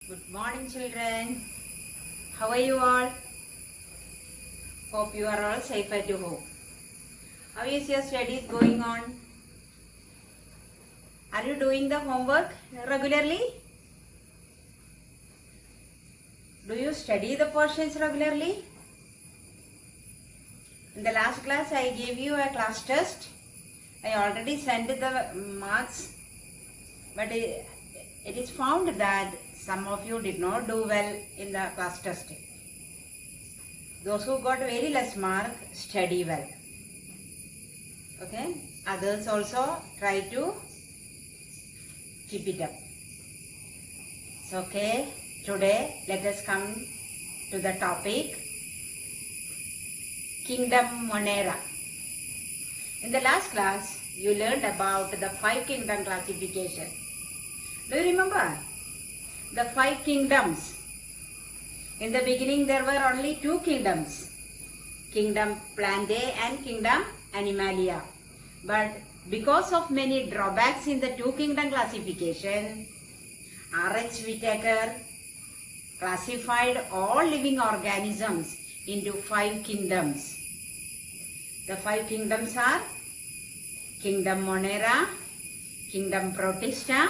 Good morning, children. How are you all? Hope you are all safe at home. How is your studies going on? Are you doing the homework regularly? Do you study the portions regularly? In the last class, I gave you a class test. I already sent the marks, but it is found that some of you did not do well in the class test. Those who got very less mark, study well. Okay? Others also try to keep it up. So, okay, today let us come to the topic Kingdom Monera. In the last class, you learned about the 5 kingdom classification. Do you remember? The 5 kingdoms. In the beginning, there were only 2 kingdoms. Kingdom Plantae and Kingdom Animalia. But because of many drawbacks in the 2 kingdom classification, R.H. Whittaker classified all living organisms into 5 kingdoms. The 5 kingdoms are Kingdom Monera, Kingdom Protista,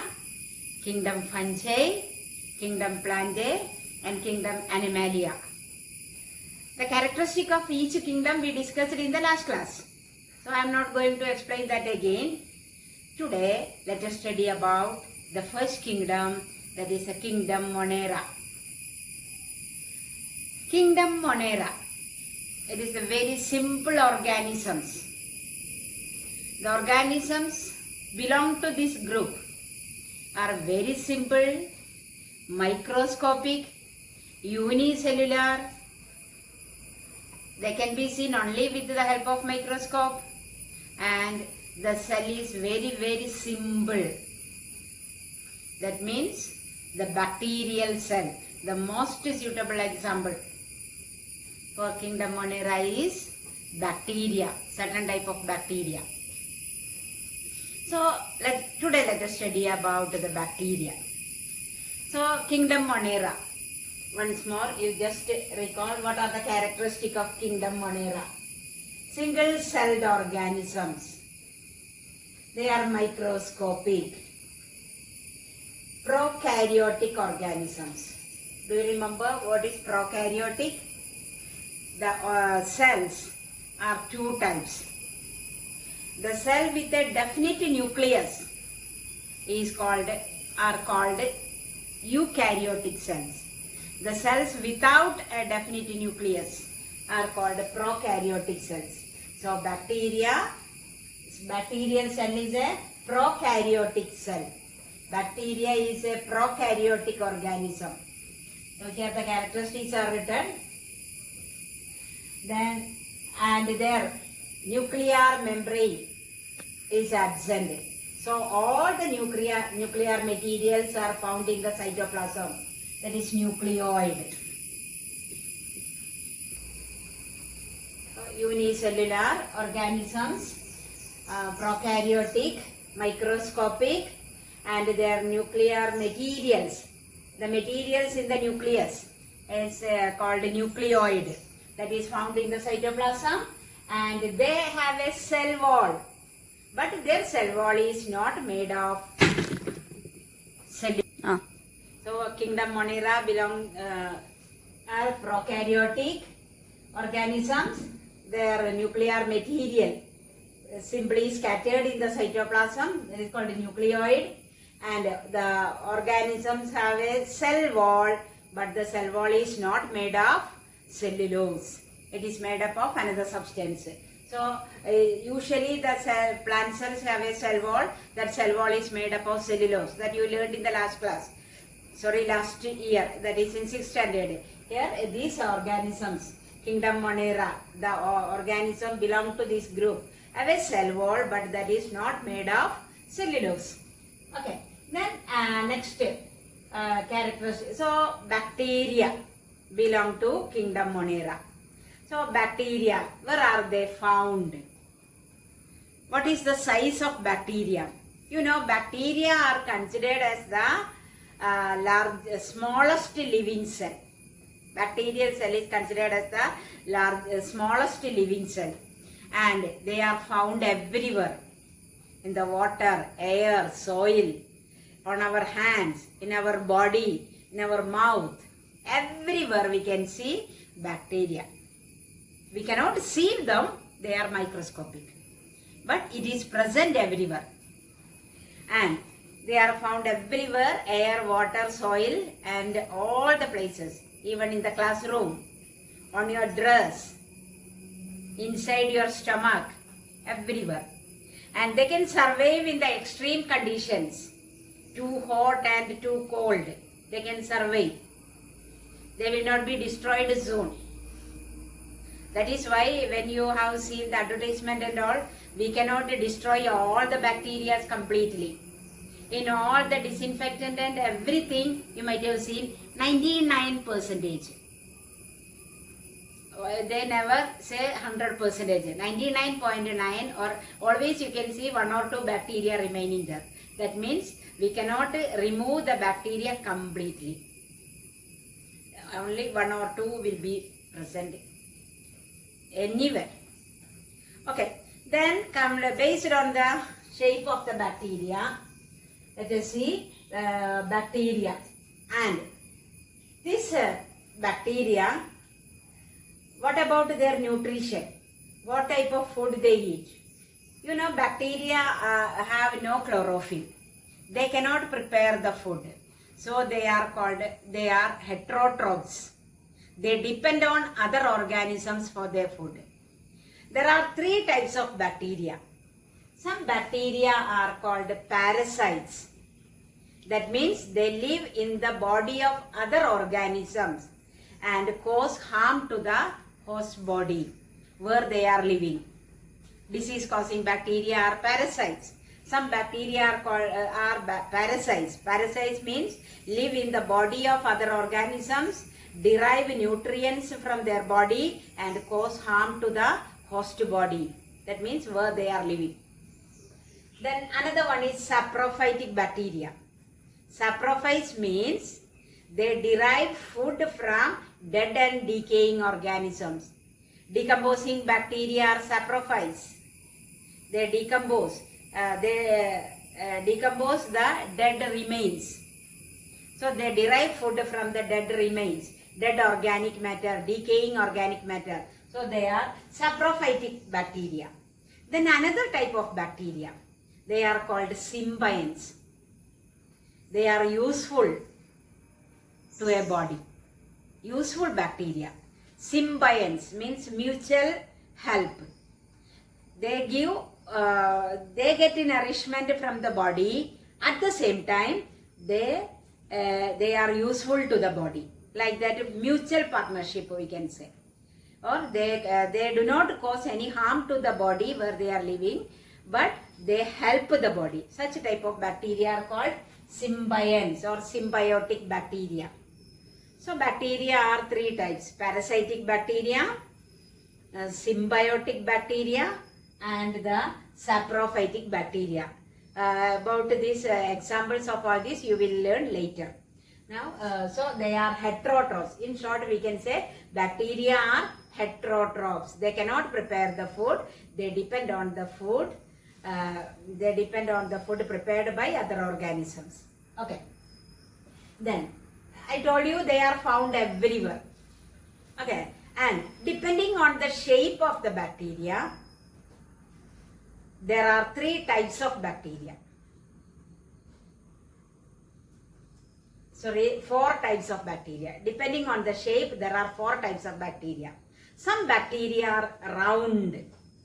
Kingdom Fungi, Kingdom Plantae, and Kingdom Animalia. The characteristic of each kingdom we discussed in the last class. So I am not going to explain that again. Today, let us study about the first kingdom, that is the Kingdom Monera. Kingdom Monera. It is a very simple organisms. The organisms belong to this group are very simple, microscopic, unicellular. They can be seen only with the help of microscope, and the cell is very simple. That means the bacterial cell. The most suitable example for Kingdom Monera is bacteria, certain type of bacteria. So today let us study about the bacteria. So Kingdom Monera. Once more, you just recall what are the characteristics of Kingdom Monera. Single-celled organisms. They are microscopic. Prokaryotic organisms. Do you remember what is prokaryotic? The cells are 2 types. The cell with a definite nucleus are called eukaryotic cells. The cells without a definite nucleus are called prokaryotic cells. So bacterial cell is a prokaryotic cell. Bacteria is a prokaryotic organism. So here the characteristics are written. Then, and their nuclear membrane is absent. So all the nuclear materials are found in the cytoplasm. That is nucleoid. Unicellular organisms, prokaryotic, microscopic, and their nuclear materials. The materials in the nucleus is called nucleoid. That is found in the cytoplasm, and they have a cell wall. But their cell wall is not made of cellulose. So Kingdom Monera belong are prokaryotic organisms. Their nuclear material simply scattered in the cytoplasm. It is called a nucleoid. And the organisms have a cell wall, but the cell wall is not made of cellulose. It is made up of another substance. So usually the plant cells have a cell wall. That cell wall is made up of cellulose. That you learned in the last class. Last year, that is in 6th standard. Here, these organisms, Kingdom Monera, the organism belong to this group, have a cell wall, but that is not made of cellulose. Okay, then next characteristic. So, bacteria belong to Kingdom Monera. So, bacteria, where are they found? What is the size of bacteria? You know, bacteria are considered as the smallest living cell. Bacterial cell is considered as the smallest living cell, and they are found everywhere, in the water, air, soil, on our hands, in our body, in our mouth. Everywhere we can see bacteria. We cannot see them, they are microscopic, but it is present everywhere, and they are found everywhere, air, water, soil, and all the places, even in the classroom, on your dress, inside your stomach, everywhere. And they can survive in the extreme conditions, too hot and too cold. They can survive. They will not be destroyed soon. That is why when you have seen the advertisement and all, we cannot destroy all the bacteria completely. In all the disinfectant and everything, you might have seen 99%. They never say 100%. 99.9, or always you can see 1 or 2 bacteria remaining there. That means we cannot remove the bacteria completely. Only 1 or 2 will be present anywhere. Okay, then based on the shape of the bacteria, let us see bacteria. And this bacteria, what about their nutrition? What type of food they eat? You know, bacteria have no chlorophyll. They cannot prepare the food. So they are heterotrophs. They depend on other organisms for their food. There are 3 types of bacteria. Some bacteria are called parasites. That means they live in the body of other organisms and cause harm to the host body where they are living. Disease causing bacteria are parasites. Some bacteria are called parasites. Parasites means live in the body of other organisms, derive nutrients from their body and cause harm to the host body. That means where they are living. Then another one is saprophytic bacteria. Saprophytes means they derive food from dead and decaying organisms. Decomposing bacteria are saprophytes. They decompose. Decompose the dead remains. So they derive food from the dead remains, dead organic matter, decaying organic matter. So they are saprophytic bacteria. Then another type of bacteria, they are called symbionts. They are useful to a body. Useful bacteria. Symbionts means mutual help. They give, they get nourishment from the body. At the same time, they are useful to the body. Like that, mutual partnership we can say. Or they do not cause any harm to the body where they are living, but they help the body. Such type of bacteria are called symbionts or symbiotic bacteria. So bacteria are 3 types: parasitic bacteria, symbiotic bacteria, and the saprophytic bacteria. About these examples of all this you will learn later. Now, so they are heterotrophs. In short, we can say bacteria are heterotrophs. They cannot prepare the food. They depend on the food. They depend on the food prepared by other organisms. Okay. Then, I told you they are found everywhere. Okay. And depending on the shape of the bacteria, there are 3 types of bacteria. Sorry, 4 types of bacteria. Depending on the shape, there are 4 types of bacteria. Some bacteria are round,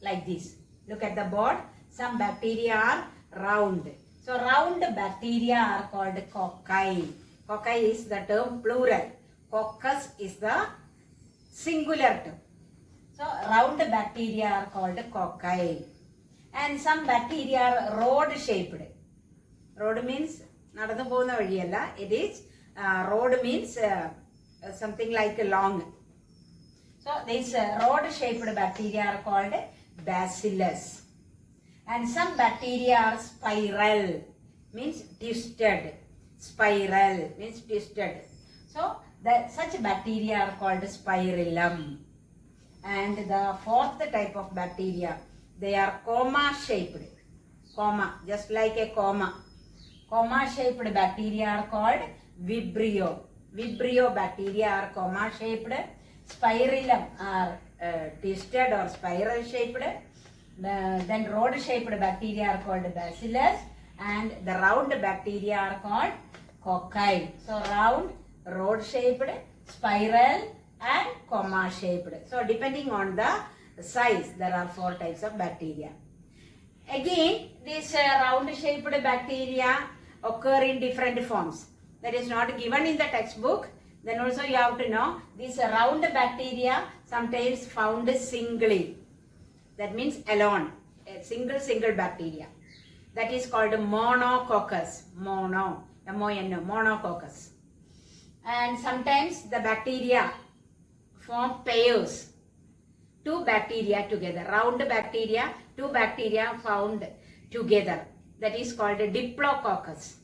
like this. Look at the board. Some bacteria are round. So, round bacteria are called cocci. Cocci is the term plural. Coccus is the singular term. So, round bacteria are called cocci. And some bacteria are rod-shaped. Rod means നടന്നു പോകുന്ന വഴിയല്ല. It is rod means something like long. So these rod-shaped bacteria are called bacillus. And some bacteria are spiral, means twisted. Spiral means twisted. So such bacteria are called spirillum. And the fourth type of bacteria, they are comma shaped. Comma, just like a comma. Comma shaped bacteria are called Vibrio. Vibrio bacteria are comma shaped. Spirillum are twisted or spiral shaped. Then rod shaped bacteria are called Bacillus, and the round bacteria are called Cocci. So round, rod shaped, spiral and comma shaped. So depending on the size, there are 4 types of bacteria. Again, this round shaped bacteria occur in different forms. That is not given in the textbook. Then also you have to know these round bacteria sometimes found singly. That means alone, a single bacteria. That is called monococcus. Mono, M-O-N-O, monococcus. And sometimes the bacteria form pairs. 2 bacteria together. Round bacteria, 2 bacteria found together. That is called diplococcus.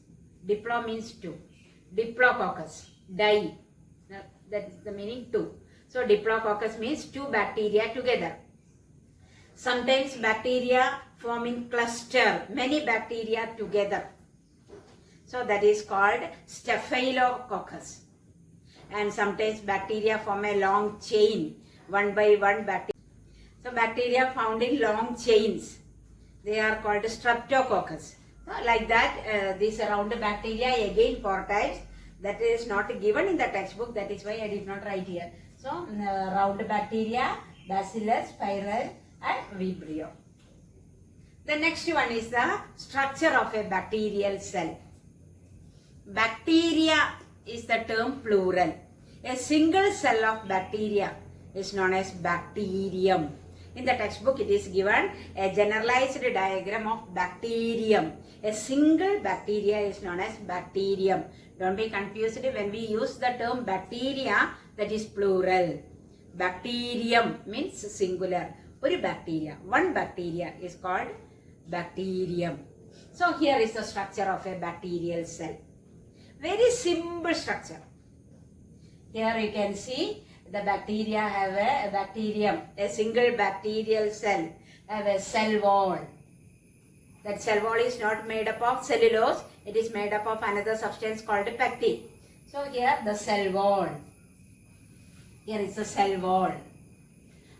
Diplo means 2. Diplococcus, di. That is the meaning 2. So diplococcus means 2 bacteria together. Sometimes bacteria form in cluster, many bacteria together. So that is called staphylococcus. And sometimes bacteria form a long chain, one by one bacteria. So bacteria found in long chains, they are called streptococcus. So like that, these round bacteria, again 4 types. That is not given in the textbook, that is why I did not write here. So round bacteria, Bacillus, spiral and Vibrio. The next one is the structure of a bacterial cell. Bacteria is the term plural. A single cell of bacteria is known as bacterium. In the textbook it is given a generalized diagram of bacterium. A single bacteria is known as bacterium. Don't be confused when we use the term bacteria, that is plural. Bacterium means singular. One bacteria is called bacterium. So here is the structure of a bacterial cell. Very simple structure. Here you can see the bacteria have a bacterium, a single bacterial cell, have a cell wall. That cell wall is not made up of cellulose, it is made up of another substance called pectin. So here the cell wall. Here is the cell wall.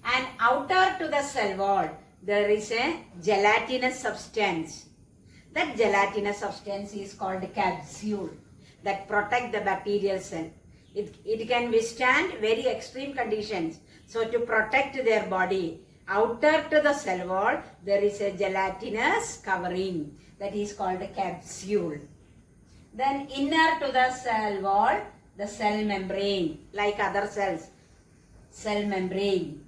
And outer to the cell wall, there is a gelatinous substance. That gelatinous substance is called capsule that protect the bacterial cell. It can withstand very extreme conditions. So to protect their body, outer to the cell wall, there is a gelatinous covering that is called a capsule. Then inner to the cell wall, the cell membrane, like other cells, cell membrane.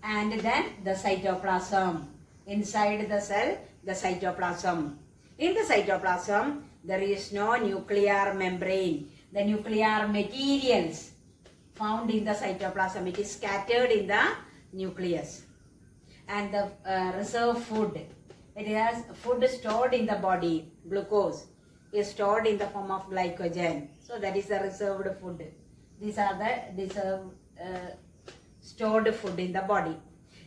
And then the cytoplasm. Inside the cell, the cytoplasm. In the cytoplasm, there is no nuclear membrane. The nuclear materials found in the cytoplasm, it is scattered in the nucleus. And the reserve food, it has food stored in the body, glucose is stored in the form of glycogen. So that is the reserved food. These are the reserved stored food in the body.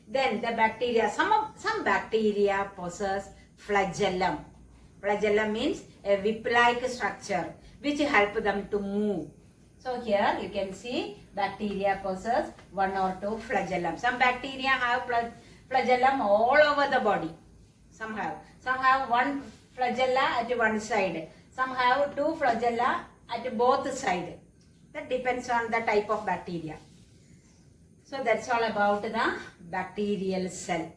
Then the bacteria, some bacteria possess flagellum. Flagellum means a whip-like structure which help them to move. So here you can see bacteria possess 1 or 2 flagellum. Some bacteria have flagellum all over the body. Some have 1 flagella at one side. Some have 2 flagella at both sides. That depends on the type of bacteria. So that's all about the bacterial cell.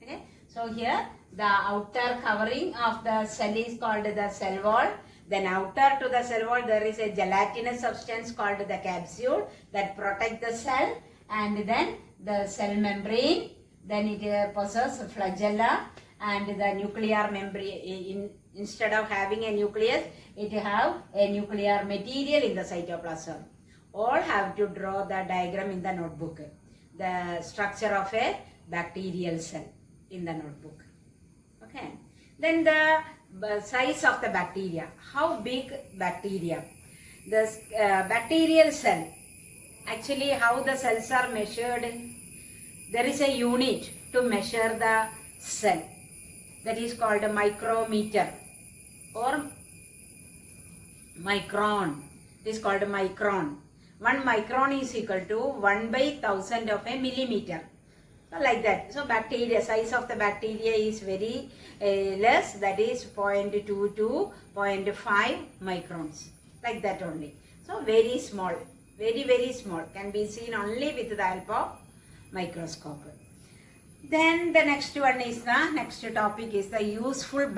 Okay. So here the outer covering of the cell is called the cell wall. Then outer to the cell wall there is a gelatinous substance called the capsule that protect the cell, and then the cell membrane. Then it possesses flagella and the nuclear membrane. Instead of having a nucleus, it have a nuclear material in the cytoplasm. All have to draw the diagram in the notebook. The structure of a bacterial cell in the notebook. Okay. Then the size of the bacteria. How big bacteria? The bacterial cell, actually how the cells are measured, there is a unit to measure the cell, that is called a micrometer or micron. It is called a micron. 1 micron is equal to 1 by 1000 of a millimeter. So like that. So bacteria, size of the bacteria is very less, that is 0.2 to 0.5 microns. Like that only. So very small, very small, can be seen only with the help of microscope. Then the next topic is the useful